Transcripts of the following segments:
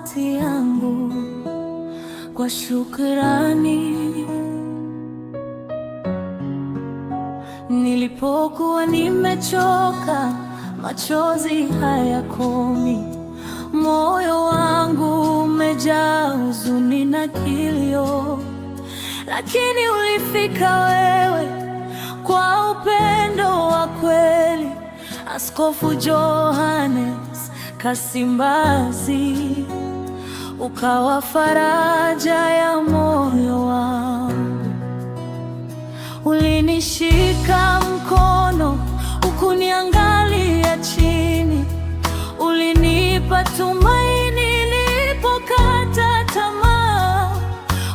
sauti yangu kwa shukrani. Nilipokuwa nimechoka, machozi hayakomi, moyo wangu umejaa huzuni na kilio, lakini ulifika wewe kwa upendo wa kweli. Askofu Johannes Kasimbazi, ukawa faraja ya moyo wangu. Ulinishika mkono, ukuniangalia chini, ulinipa tumaini nilipokata tamaa.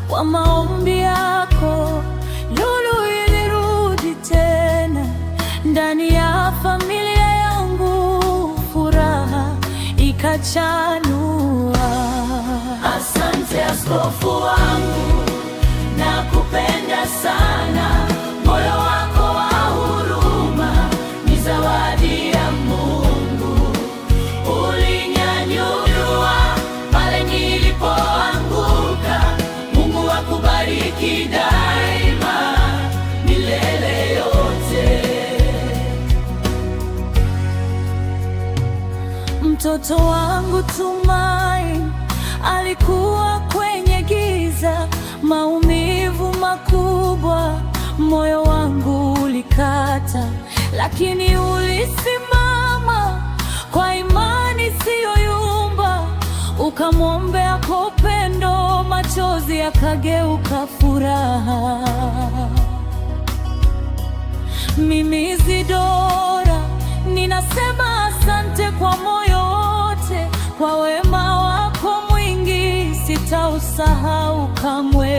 Kwa maombi yako lulu ilirudi tena ndani ya familia yangu, furaha ikachanua. Asante askofu wangu, nakupenda sana. Moyo wako wa huruma ni zawadi ya Mungu. Ulinyanyua pale nilipoanguka. Mungu akubariki daima milele yote. Mtoto wangu Tumaini alikuwa kwenye giza, maumivu makubwa, moyo wangu ulikata, lakini ulisimama kwa imani siyoyumba. Ukamwombea kwa upendo, machozi yakageuka furaha. Mimi Isidora ninasema asante kwa moyo wote, kwa wema wako mwingi sitausahau kamwe.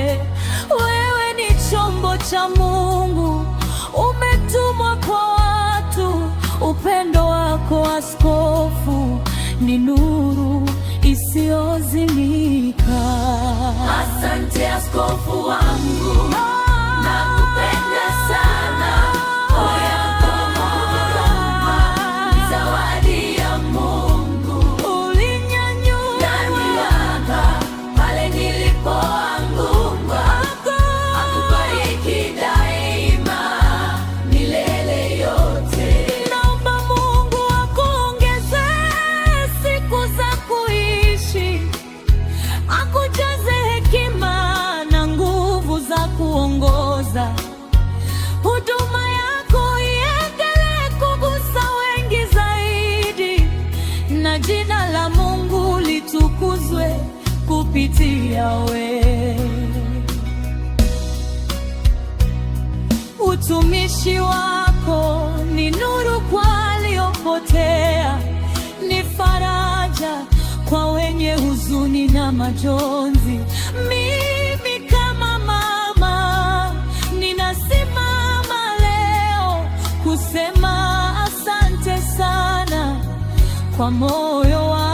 Wewe ni chombo cha Mungu, umetumwa kwa watu. Upendo wako askofu ni nuru isiyozimika. Asante askofu wangu, nakupenda sana. Huduma yako iendelee kugusa wengi zaidi, na jina la Mungu litukuzwe kupitia we. Utumishi wako ni nuru kwa waliopotea, ni faraja kwa wenye huzuni na majonzi. Mimi kama mama ninasimama leo kusema asante sana kwa moyo wangu.